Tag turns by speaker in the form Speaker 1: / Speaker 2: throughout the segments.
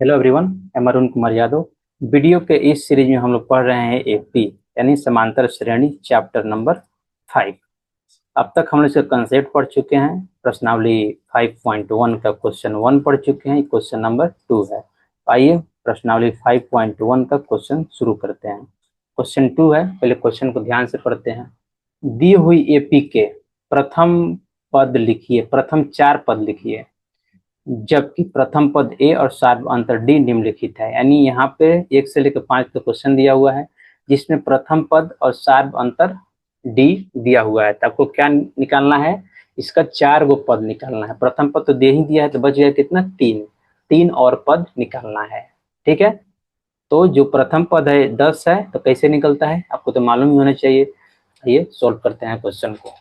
Speaker 1: Hello everyone, मैं Arun Kumar Yadav. Video के इस सीरीज में हम लोग पढ़ रहे हैं एपी यानी समांतर श्रेणी चैप्टर नंबर 5। अब तक हम लोग इसका कंसेप्ट पढ़ चुके हैं। प्रश्नावली 5.1 का क्वेश्चन 1 पढ़ चुके हैं, क्वेश्चन नंबर 2 है। आइए प्रश्नावली 5.1 का क्वेश्चन शुरू करते हैं। क्वेश्चन 2 है, पहले क्वेश्चन को ध्यान से पढ़ते हैं। दी हुई एपी के प्रथम पद लिखिए, प्रथम 4 पद लिखिए, जबकि प्रथम पद ए और सार्व अंतर डी निम्नलिखित है। यानी यहाँ पे 1 से लेकर 5 का क्वेश्चन दिया हुआ है, जिसमें प्रथम पद और सार्व अंतर डी दिया हुआ है। तो आपको क्या निकालना है? इसका 4 गो पद निकालना है। प्रथम पद तो दे ही दिया है, तो बच गया कितना? 3। 3 और पद निकालना है। ठीक है, तो जो प्रथम पद है 10 है, तो कैसे निकलता है आपको तो मालूम ही होना चाहिए। आइए सॉल्व करते हैं क्वेश्चन को।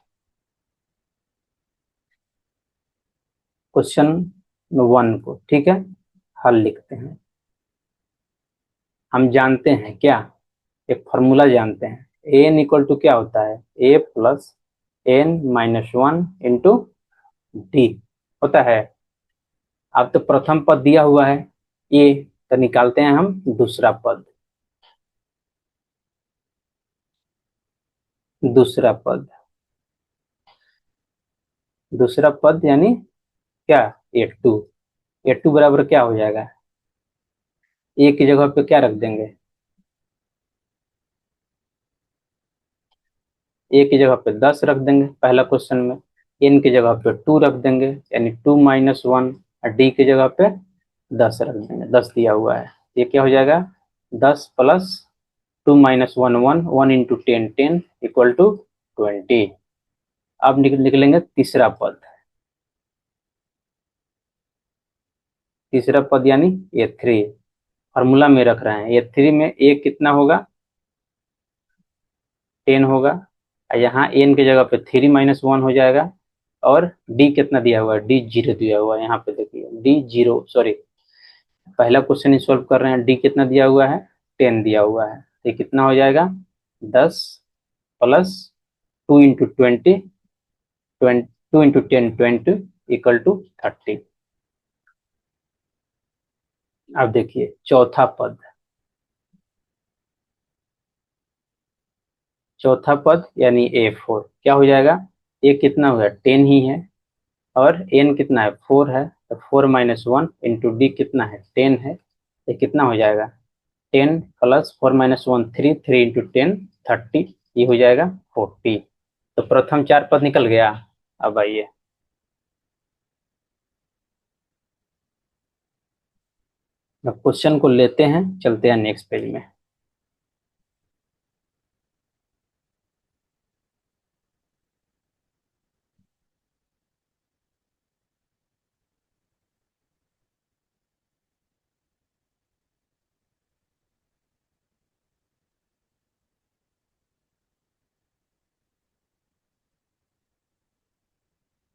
Speaker 1: क्वेश्चन 1 को, ठीक है, हल लिखते हैं। हम जानते हैं क्या, एक फॉर्मूला जानते हैं। एन इक्वल टू क्या होता है? A plus N minus 1 into d होता है। अब तो प्रथम पद दिया हुआ है ए, तो निकालते हैं हम दूसरा पद। दूसरा पद, दूसरा पद यानी क्या? ए टू। ए टू बराबर क्या हो जाएगा? ए की जगह पे क्या रख देंगे? ए की जगह पे 10 रख देंगे पहला क्वेश्चन में। एन की जगह पे 2 रख देंगे, यानी 2 माइनस 1। और डी की जगह पे 10 रख देंगे, 10 दिया हुआ है। ये क्या हो जाएगा? 10 plus 2 minus 1 1, 1 into 10 10 equal to 20। अब निकलेंगे तीसरा पद। तीसरा पद यानी ए थ्री। फॉर्मूला में रख रहे हैं। ए थ्री में ए कितना होगा? 10 होगा। और यहाँ एन की जगह पे 3 माइनस 1 हो जाएगा। और डी कितना दिया हुआ है? डी जीरो दिया हुआ है। यहाँ पे देखिए डी जीरो, सॉरी, पहला क्वेश्चन ही सॉल्व कर रहे हैं। डी कितना दिया हुआ है? 10 दिया हुआ है। तो ये कितना हो जाएगा? 10 plus 2 into 20, 2 into 10 20 equal to 30। अब देखिए चौथा पद। चौथा पद यानी ए फोर क्या हो जाएगा? ए कितना होगा? 10 ही है। और एन कितना है? 4 है। तो 4 माइनस 1 इंटू डी कितना है? 10 है। ये कितना हो जाएगा? 10 प्लस 4 माइनस 1 3, 3 इंटू 10 30। ये हो जाएगा 40। तो प्रथम 4 पद निकल गया। अब आइए क्वेश्चन को लेते हैं, चलते हैं नेक्स्ट पेज में।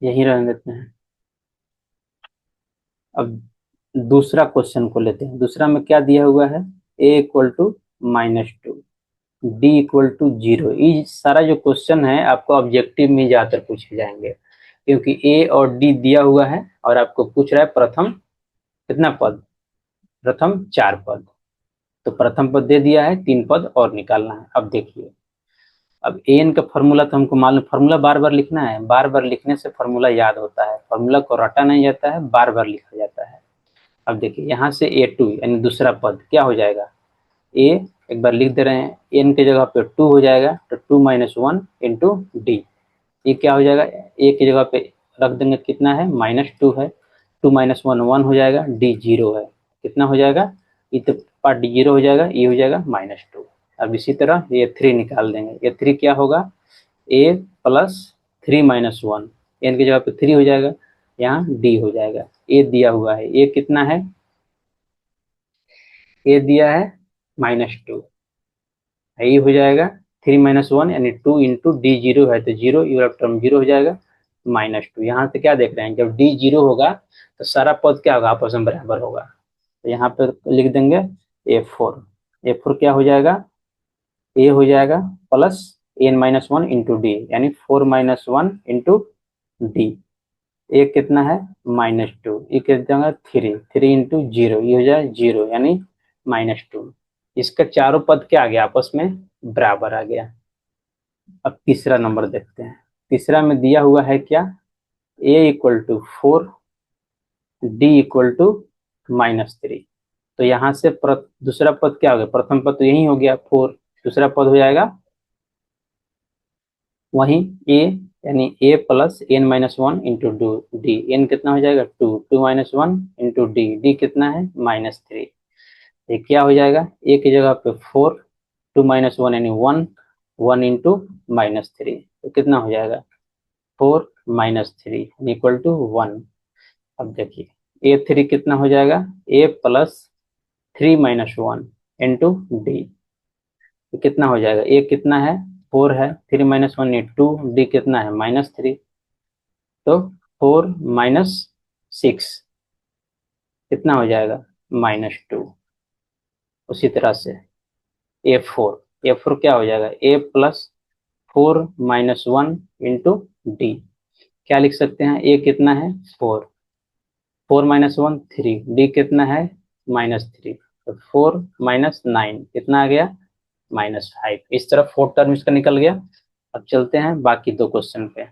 Speaker 1: यहीं रहने देते हैं। अब दूसरा क्वेश्चन को लेते हैं। दूसरा में क्या दिया हुआ है? A equal to -2, d equal to 0। ये सारा जो क्वेश्चन है आपको ऑब्जेक्टिव में ज्यादातर पूछे जाएंगे, क्योंकि ए और डी दिया हुआ है और आपको पूछ रहा है प्रथम कितना पद? प्रथम 4 पद। तो प्रथम पद दे दिया है, 3 पद और निकालना है। अब देखिए, अब एन का फॉर्मूला तो हमको मालूम, फॉर्मूला बार बार लिखना है। बार बार लिखने से फॉर्मूला याद होता है। फॉर्मूला को रटा नहीं जाता है, बार बार लिखा जाता है। अब देखिए यहाँ से ए टू यानी दूसरा पद क्या हो जाएगा? ए एक बार लिख दे रहे हैं, एन की जगह पे 2 हो जाएगा, तो 2 माइनस 1 इंटू डी। ये क्या हो जाएगा? ए की जगह पे रख देंगे, कितना है? -2 है। 2 माइनस 1 1 हो जाएगा, डी जीरो है। कितना हो जाएगा? ये तो पार्ट डी जीरो हो जाएगा, ये हो जाएगा -2। अब इसी तरह ये 3 निकाल देंगे। ये 3 क्या होगा? ए प्लस 3 माइनस 1, एन की जगह पे 3 हो जाएगा, यहाँ डी हो जाएगा। ए दिया हुआ है, ए कितना है? ए दिया है -2, ये हो जाएगा 3 माइनस 1 यानी 2 इंटू डी जीरो है, तो जीरो, ये टर्म जीरो हो जाएगा, -2। यहाँ से क्या देख रहे हैं? जब डी जीरो होगा तो सारा पद क्या होगा? आपस में बराबर होगा। तो यहाँ पे लिख देंगे ए4। ए4 क्या हो जाएगा? ए हो जाएगा plus N minus 1 into D, यानी 4 माइनस 1 इंटू डी। ए कितना है -2, ये कितना 3, 3 इंटू 0, ये हो जाए 0 यानी -2। इसका चारों पद क्या आ गया आपस में बराबर आ गया। अब तीसरा नंबर देखते हैं। तीसरा में दिया हुआ है क्या, a equal to 4, d equal to -3। तो यहाँ से दूसरा पद क्या हो गया, प्रथम पद तो यही हो गया 4, दूसरा पद हो जाएगा वही ए, यानी a plus N minus one into D, n कितना हो जाएगा 2, 2 minus one into d, d कितना है -3। ये क्या हो जाएगा, ए की जगह पे 4, 2 माइनस वन यानी 1, 1 इंटू -3, तो कितना हो जाएगा 4 -3 इक्वल टू 1। अब देखिए ए थ्री कितना हो जाएगा, a plus 3 minus one into d, तो कितना हो जाएगा, ए कितना है 4 है, 3 माइनस वन 2, डी कितना है -3, तो 4 -6 कितना हो जाएगा -2। उसी तरह से ए फोर क्या हो जाएगा, a plus 4 minus one into d, क्या लिख सकते हैं, ए कितना है 4, 4 माइनस वन 3, डी कितना है -3, तो 4 -9 कितना आ गया -5। इस तरह 4 टर्म इसका निकल गया। अब चलते हैं बाकी दो क्वेश्चन पे।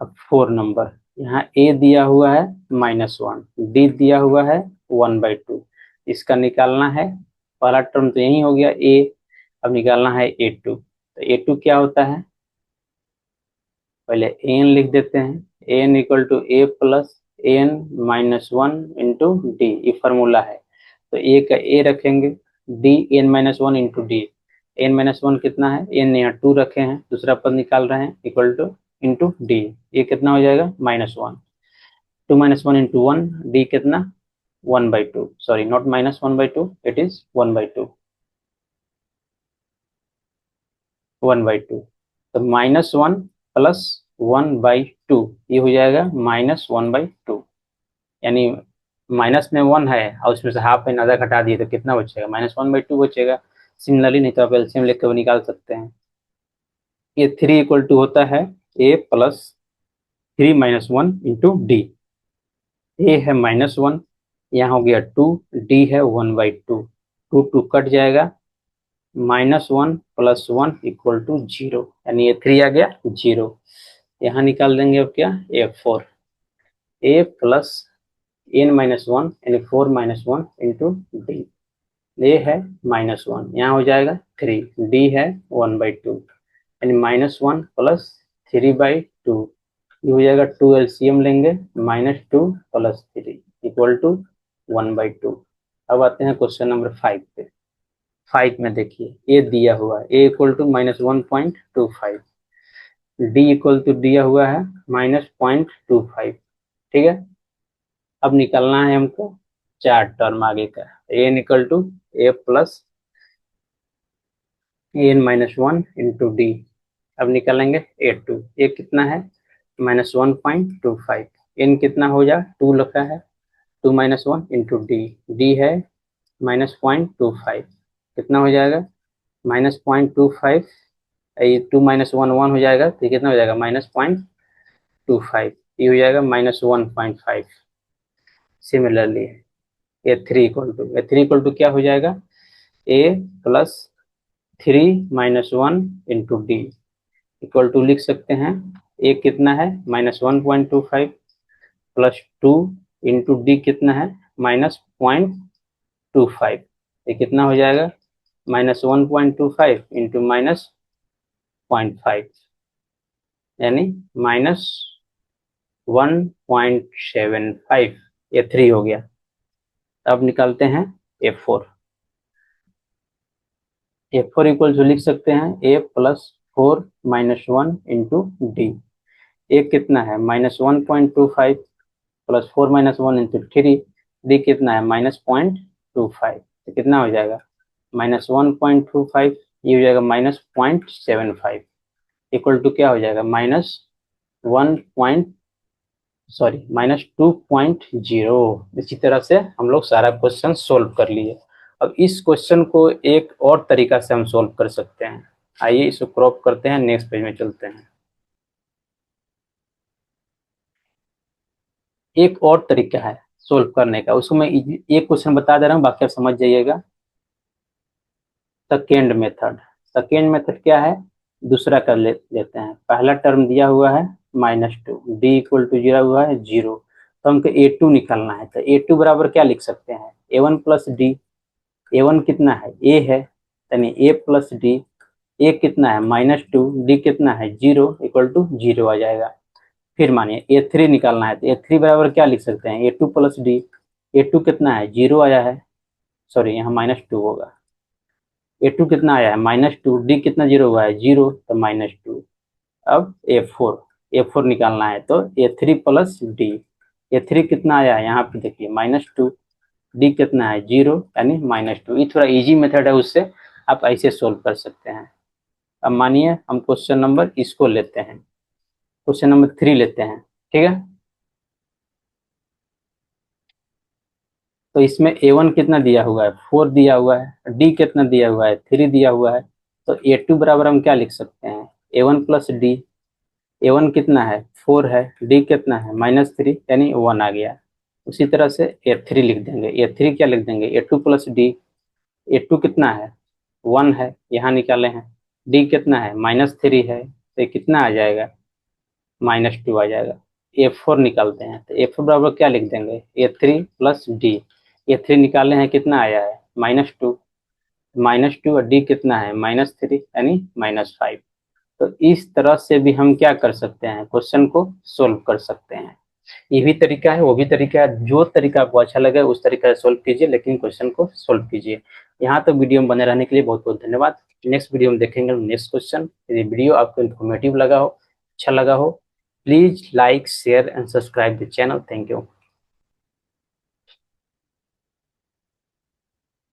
Speaker 1: अब 4 नंबर, यहाँ ए दिया हुआ है -1, डी दिया हुआ है 1/2, इसका निकालना है। पहला टर्म तो यही हो गया ए, अब निकालना है ए2। तो ए2 क्या होता है, पहले एन लिख देते हैं, N equal to A plus N minus one into D, ये फॉर्मूला है। तो ए का ए रखेंगे, D N minus one into D, N minus one कितना है, एन यहाँ 2 रखे हैं, दूसरा पद निकाल रहे हैं इक्वल टू इंटू डी, ये कितना हो जाएगा -1, 2 minus one into one, D कितना 1/2, सॉरी नॉट -1/2, इट इज 1/2, 1/2। तो -1 प्लस 1/2, ये हो जाएगा -1/2, यानी माइनस में 1 है और उसमें से हाफ एन आधा घटा दिए तो कितना बचेगा -1/2 बचेगा। सिमिलरली नहीं तो आप एलसीएम लेकर भी निकाल सकते हैं। ये 3 इक्वल टू होता है a plus 3 minus one into d, a है -1, यहाँ हो गया 2, डी है 1/2, 2 2 कट जाएगा, -1 प्लस 1 इक्वल टू 0, यानी ये 3 आ गया 0। यहाँ निकाल देंगे अब क्या, ए4, ए प्लस एन माइनस वन यानी 4 minus one into d, a है -1, यहाँ हो जाएगा 3, डी है 1/2, यानी -1 प्लस 3/2, ये हो जाएगा 2 एलसीएम लेंगे, -2 प्लस 3 इक्वल टू 1/2। अब आते हैं क्वेश्चन नंबर 5 पे। 5 में देखिए ए दिया हुआ है, a equal to -1.25, d equal to दिया हुआ है -0.25, ठीक है। अब निकलना है हमको 4 टर्म आगे का, N equal to A plus N minus one into D, अब निकालेंगे ए2, ए कितना है -1.25, एन कितना हो जा 2 लिखा है, 2 minus one into d, D है -0.25, कितना हो जाएगा -0.25, ये 2 माइनस वन 1 हो जाएगा, तो ये कितना हो जाएगा -0.25, ये हो जाएगा -1.5। Similarly a three equal to क्या हो जाएगा, a plus 3 minus one into d equal to लिख सकते हैं, ए कितना है -1.25 प्लस 2 इंटू डी कितना है -0.25, ये कितना हो जाएगा -1.25 इंटू -0.5 यानी -1.75, ये 3 हो गया। अब निकालते हैं ए4, ए4 इक्वल टू लिख सकते हैं a plus 4 minus one into d, a कितना है -1.25 plus 4 minus one into 3, d कितना है -0.25, तो कितना हो जाएगा -1.25, ये हो जाएगा -0.75 इक्वल टू क्या हो जाएगा -1 पॉइंट सॉरी -2.0। इसी तरह से हम लोग सारा क्वेश्चन सोल्व कर लिए। अब इस क्वेश्चन को एक और तरीका से हम सोल्व कर सकते हैं। आइए इसको क्रॉप करते हैं, नेक्स्ट पेज में चलते हैं। एक और तरीका है सोल्व करने का, उसको मैं एक क्वेश्चन बता दे रहा हूँ, बाकी आप समझ जाइएगा। सेकेंड मेथड क्या है, दूसरा कर लेते हैं। पहला टर्म दिया हुआ है -2, डी इक्वल टू जीरो हुआ है 0, तो हमको A2 निकालना है। तो A2 बराबर क्या लिख सकते हैं, A1 प्लस डी। A1 कितना है, A है, यानी A प्लस डी। A कितना है -2, डी कितना है 0, इक्वल टू 0 आ जाएगा। फिर मानिए A3 निकालना है, तो A3 बराबर क्या लिख सकते हैं, A2 प्लस डी। A2 कितना है 0 आया है, सॉरी यहाँ -2 होगा। A2 कितना आया है -2, डी कितना 0 हुआ है 0, तो -2। अब A4 निकालना है, तो A3 प्लस डी। A3 कितना आया है यहाँ पे देखिए -2, डी कितना है 0, यानी -2। ये थोड़ा इजी मेथड है, उससे आप ऐसे सोल्व कर सकते हैं। अब मानिए हम क्वेश्चन नंबर इसको लेते हैं, क्वेश्चन नंबर 3 लेते हैं, ठीक है। तो इसमें A1 कितना दिया हुआ है, 4 दिया हुआ है, डी कितना दिया हुआ है, 3 दिया हुआ है। तो A2 बराबर हम क्या लिख सकते हैं, A1 प्लस डी। A1 कितना है 4 है, डी कितना है -3, यानी 1 आ गया। उसी तरह से A3 लिख देंगे, A3 क्या लिख देंगे, A2 प्लस डी। A2 कितना है 1 है, यहाँ निकाले हैं। डी कितना है -3 है, तो ये कितना आ जाएगा, -2 आ जाएगा। A4 निकालते हैं, तो A4 बराबर क्या लिख देंगे, A3 प्लस डी। A3 निकाले हैं, कितना आया है -2, -2 और डी कितना है -3, यानी -5। तो इस तरह से भी हम क्या कर सकते हैं, क्वेश्चन को सोल्व कर सकते हैं। ये भी तरीका है, वो भी तरीका है, जो तरीका आपको अच्छा लगे उस तरीका से सोल्व कीजिए, लेकिन क्वेश्चन को सोल्व कीजिए। यहाँ तक वीडियो में बने रहने के लिए बहुत बहुत धन्यवाद। नेक्स्ट वीडियो में देखेंगे नेक्स्ट क्वेश्चन। यदि वीडियो आपको इन्फॉर्मेटिव लगा हो, अच्छा लगा हो, please like share and subscribe the channel. Thank you.